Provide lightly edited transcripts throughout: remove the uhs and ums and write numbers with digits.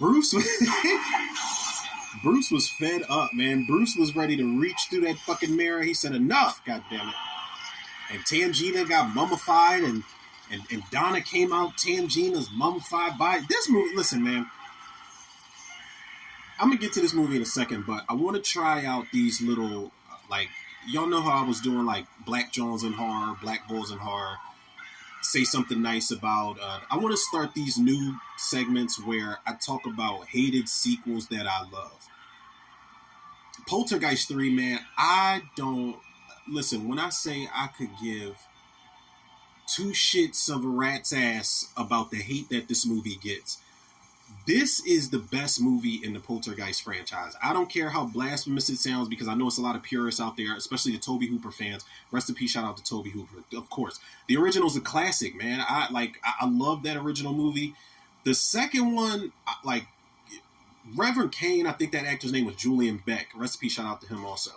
Bruce was Bruce was fed up, man. Bruce was ready to reach through that fucking mirror. He said, enough, goddammit. And Tangina got mummified, and Donna came out Tangina's mummified body. This movie, listen, man, I'm going to get to this movie in a second, but I want to try out these little, y'all know how I was doing, Black Jones in horror, Black Bulls in horror, say something nice about, I want to start these new segments where I talk about hated sequels that I love. Poltergeist 3, man, I don't, listen, when I say I could give two shits of a rat's ass about the hate that this movie gets, this is the best movie in the Poltergeist franchise. I don't care how blasphemous it sounds, because I know it's a lot of purists out there, especially the Tobe Hooper fans. Rest in peace, shout out to Tobe Hooper. Of course, the original's a classic, man. I love that original movie. The second one, Reverend Kane, I think that actor's name was Julian Beck. Rest in peace, shout out to him also.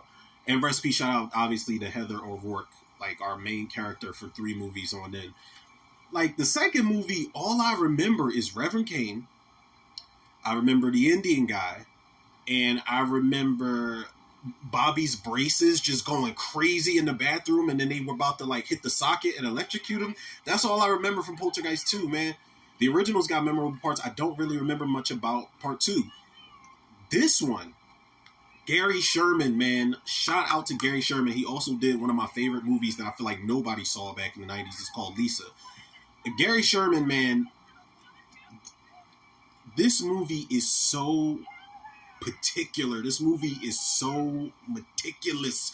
And rest in peace, shout out, obviously, to Heather O'Rourke, our main character for 3 movies on in. The second movie, all I remember is Reverend Kane. I remember the Indian guy, and I remember Bobby's braces just going crazy in the bathroom, and then they were about to hit the socket and electrocute him. That's all I remember from Poltergeist 2, man. The original's got memorable parts. I don't really remember much about part 2. This one, Gary Sherman, man, shout out to Gary Sherman. He also did one of my favorite movies that I feel like nobody saw back in the 90s. It's called Lisa. Gary Sherman, man, this movie is so particular. This movie is so meticulous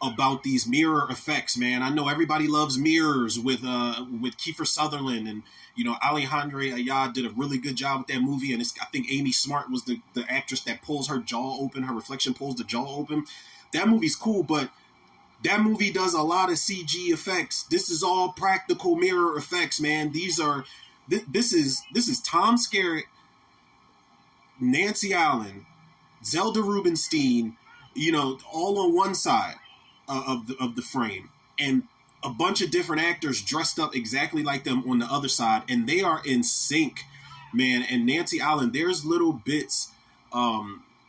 about these mirror effects, man. I know everybody loves Mirrors with Kiefer Sutherland, and Alejandra Ayad did a really good job with that movie. And I think Amy Smart was the actress that pulls her jaw open. Her reflection pulls the jaw open. That movie's cool, but that movie does a lot of CG effects. This is all practical mirror effects, man. This is Tom Skerritt, Nancy Allen, Zelda Rubinstein, all on one side of the frame, and a bunch of different actors dressed up exactly like them on the other side, and they are in sync, man. And Nancy Allen, there's little bits,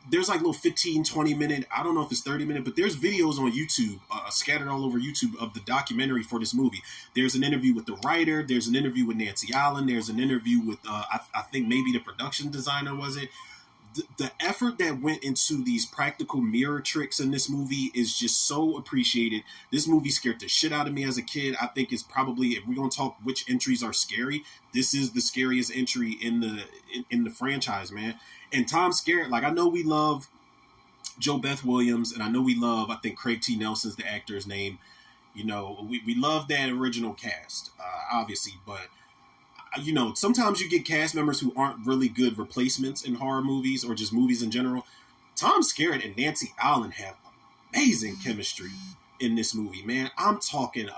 there's little 15, 20 minute, I don't know if it's 30 minute, but there's videos on YouTube, scattered all over YouTube, of the documentary for this movie. There's an interview with the writer, there's an interview with Nancy Allen, there's an interview with, I think maybe the production designer, was it? The effort that went into these practical mirror tricks in this movie is just so appreciated. This movie scared the shit out of me as a kid. I think it's probably, if we're going to talk which entries are scary, this is the scariest entry in the franchise, man. And Tom Skerritt, I know we love Joe Beth Williams, and I know we love, I think Craig T. Nelson's the actor's name. We love that original cast, obviously, but sometimes you get cast members who aren't really good replacements in horror movies or just movies in general. Tom Skerritt and Nancy Allen have amazing chemistry in this movie, man. I'm talking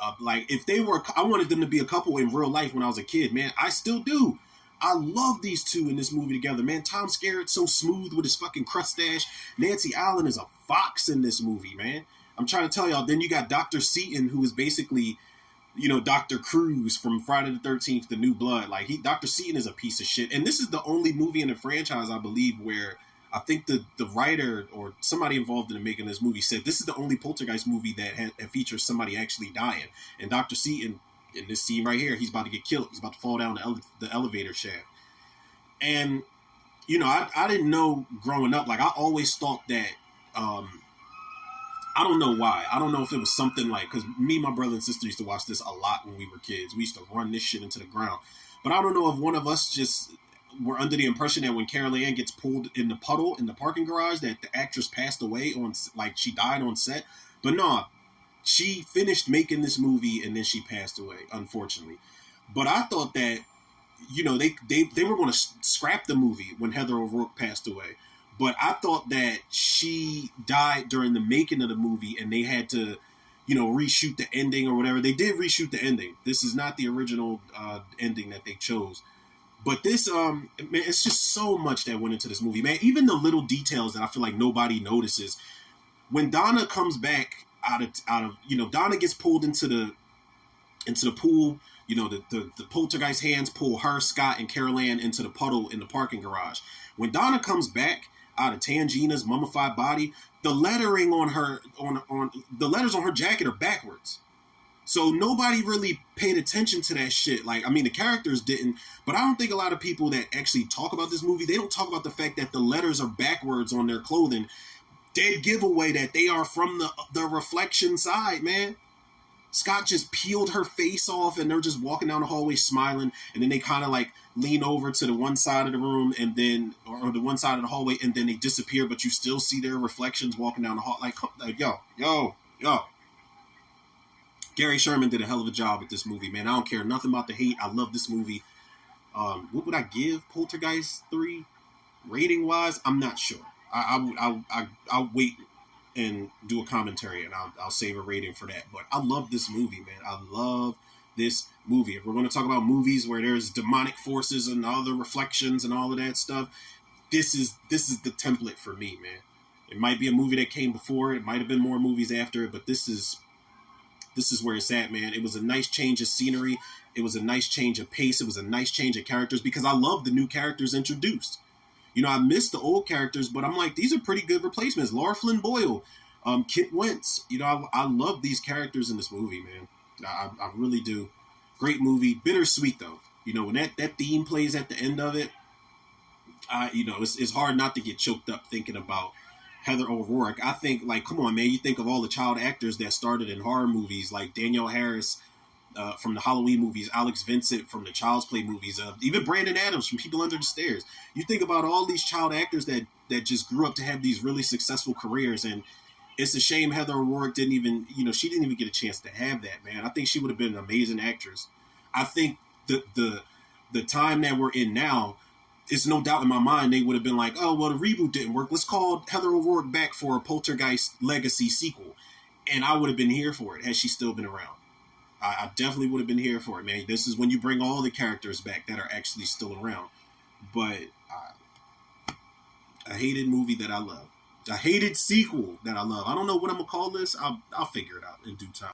if they were, I wanted them to be a couple in real life when I was a kid, man. I still do. I love these two in this movie together, man. Tom Skerritt's so smooth with his fucking crustache. Nancy Allen is a fox in this movie, man. I'm trying to tell y'all. Then you got Dr. Seaton, who is basically, Dr. Cruz from Friday the 13th, The New Blood. Dr. Seaton is a piece of shit. And this is the only movie in the franchise, I believe, where I think the writer or somebody involved in making this movie said this is the only Poltergeist movie that features somebody actually dying. And Dr. Seaton, in this scene right here, he's about to get killed. He's about to fall down the elevator shaft. And, I didn't know growing up. I always thought that, I don't know why. I don't know if it was something because me and my brother and sister used to watch this a lot when we were kids. We used to run this shit into the ground. But I don't know if one of us just were under the impression that when Carol Ann gets pulled in the puddle in the parking garage that the actress passed away she died on set. But no, she finished making this movie and then she passed away, unfortunately. But I thought that, they were going to scrap the movie when Heather O'Rourke passed away. But I thought that she died during the making of the movie and they had to, reshoot the ending or whatever. They did reshoot the ending. This is not the original ending that they chose. But this, man, it's just so much that went into this movie, man. Even the little details that I feel like nobody notices. When Donna comes back out of Donna gets pulled into the pool, You know, the poltergeist hands pull her, Scott, and Carol Ann into the puddle in the parking garage. When Donna comes back out of Tangina's mummified body, the lettering on her on the letters on her jacket are backwards. So nobody really paid attention to that shit. Like, I mean, the characters didn't, but I don't think a lot of people that actually talk about this movie, they don't talk about the fact that the letters are backwards on their clothing. Dead giveaway that they are from the reflection side, man. Scott just peeled her face off and they're just walking down the hallway smiling, and then they kind of like lean over to the one side of the room and then, or the one side of the hallway, and then they disappear, but you still see their reflections walking down the hall. Like yo. Gary Sherman did a hell of a job with this movie, man. I don't care nothing about the hate. I love this movie. What would I give Poltergeist 3 rating wise? I'm not sure. I'll wait and do a commentary and I'll save a rating for that. But I love this movie, man. I love this movie. If we're going to talk about movies where there's demonic forces and all the reflections and all of that stuff, this is the template for me, man. It might be a movie that came before it. It might have been more movies after it, but this is where it's at, man. It was a nice change of scenery. It was a nice change of pace. It was a nice change of characters because I love the new characters introduced. You know, I miss the old characters, but I'm like, these are pretty good replacements. Laura Flynn Boyle, Kit Wentz. You know, I love these characters in this movie, man. I really do. Great movie. Bittersweet, though. You know, when that theme plays at the end of it, you know, it's hard not to get choked up thinking about Heather O'Rourke. I think, like, come on, man. You think of all the child actors that started in horror movies, like Danielle Harris from the Halloween movies, Alex Vincent from the Child's Play movies, even Brandon Adams from People Under the Stairs. You think about all these child actors that just grew up to have these really successful careers, and it's a shame Heather O'Rourke didn't even, you know, she didn't even get a chance to have that, man. I think she would have been an amazing actress. I think the time that we're in now, it's no doubt in my mind they would have been like, oh, well, the reboot didn't work. Let's call Heather O'Rourke back for a Poltergeist Legacy sequel. And I would have been here for it had she still been around. I definitely would have been here for it, man. This is when you bring all the characters back that are actually still around. But a hated movie that I love. A hated sequel that I love. I don't know what I'm going to call this. I'll figure it out in due time.